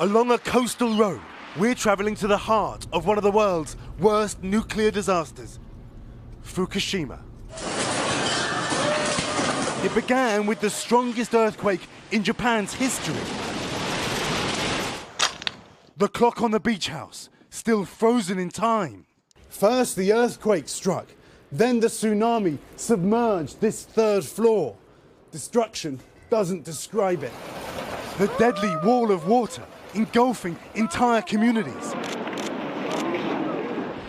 Along a coastal road, we're traveling to the heart of one of the world's worst nuclear disasters, Fukushima. It began with the strongest earthquake in Japan's history. The clock on the beach house, still frozen in time. First the earthquake struck, then the tsunami submerged this third floor. Destruction doesn't describe it. The deadly wall of water engulfing entire communities.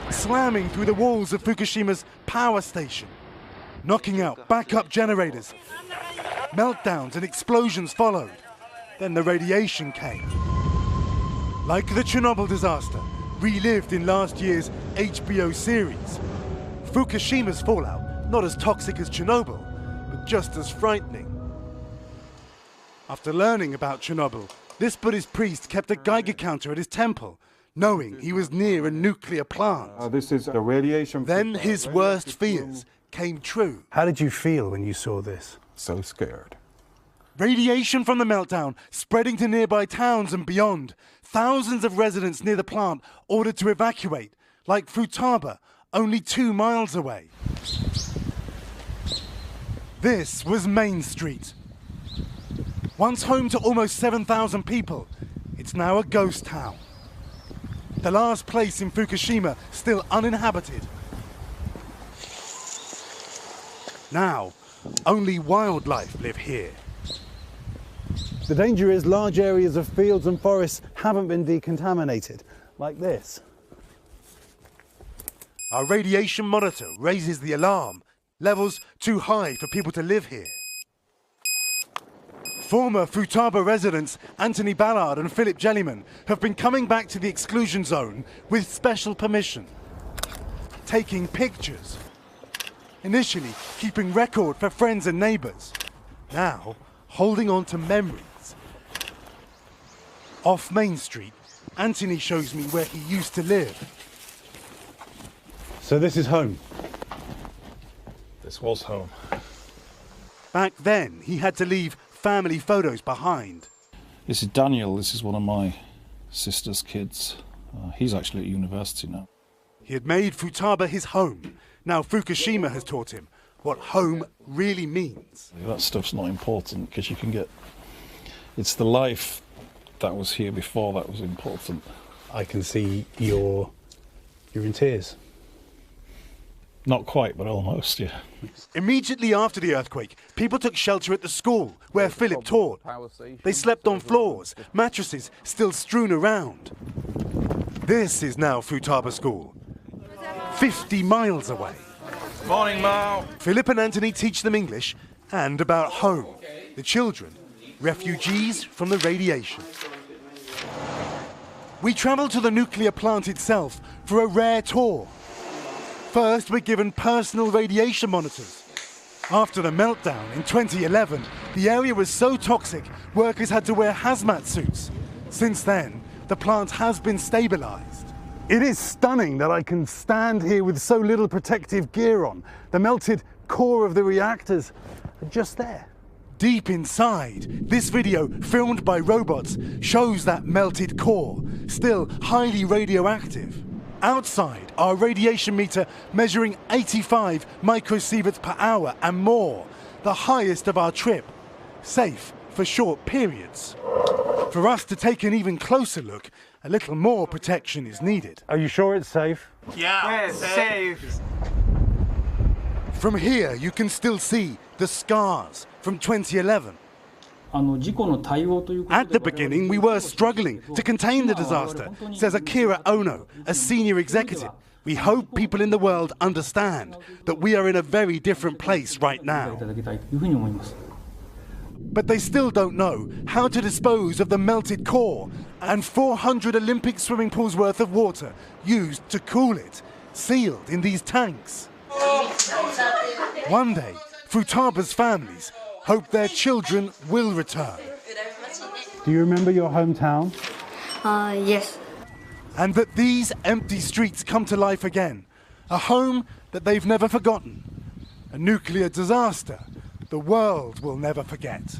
Slamming through the walls of Fukushima's power station. Knocking out backup generators. Meltdowns and explosions followed. Then the radiation came. Like the Chernobyl disaster, relived in last year's HBO series. Fukushima's fallout, not as toxic as Chernobyl, but just as frightening. After learning about Chernobyl, this Buddhist priest kept a Geiger counter at his temple, knowing he was near a nuclear plant. This is the radiation. Then his worst fears came true. How did you feel when you saw this? So scared. Radiation from the meltdown spreading to nearby towns and beyond. Thousands of residents near the plant ordered to evacuate, like Futaba, only 2 miles away. This was Main Street. Once home to almost 7,000 people, it's now a ghost town. The last place in Fukushima still uninhabited. Now, only wildlife live here. The danger is large areas of fields and forests haven't been decontaminated, like this. Our radiation monitor raises the alarm. Levels too high for people to live here. Former Futaba residents Anthony Ballard and Philip Jellyman have been coming back to the exclusion zone with special permission. Taking pictures. Initially keeping record for friends and neighbours. Now holding on to memories. Off Main Street, Anthony shows me where he used to live. So this is home? This was home. Back then, he had to leave family photos behind. This is Daniel. This is one of my sister's kids. He's actually at university now. He had made Futaba his home. Now Fukushima has taught him what home really means. That stuff's not important because you can get... It's the life that was here before that was important. I can see you're in tears. Not quite, but almost, yeah. Immediately after the earthquake, people took shelter at the school where Philip taught. They slept on floors, mattresses still strewn around. This is now Futaba School, 50 miles away. Morning, Mao. Philip and Anthony teach them English and about home. The children, refugees from the radiation. We travel to the nuclear plant itself for a rare tour. First, we're given personal radiation monitors. After the meltdown in 2011, the area was so toxic, workers had to wear hazmat suits. Since then, the plant has been stabilized. It is stunning that I can stand here with so little protective gear on. The melted core of the reactors are just there. Deep inside, this video, filmed by robots, shows that melted core, still highly radioactive. Outside, our radiation meter measuring 85 microsieverts per hour and more, the highest of our trip. Safe for short periods. For us to take an even closer look, a little more protection is needed. Are you sure it's safe? Yeah, it's safe. From here, you can still see the scars from 2011. At the beginning, we were struggling to contain the disaster, says Akira Ono, a senior executive. We hope people in the world understand that we are in a very different place right now. But they still don't know how to dispose of the melted core and 400 Olympic swimming pools worth of water used to cool it, sealed in these tanks. One day, Futaba's families hope their children will return. Do you remember your hometown? Yes. And that these empty streets come to life again. A home that they've never forgotten. A nuclear disaster the world will never forget.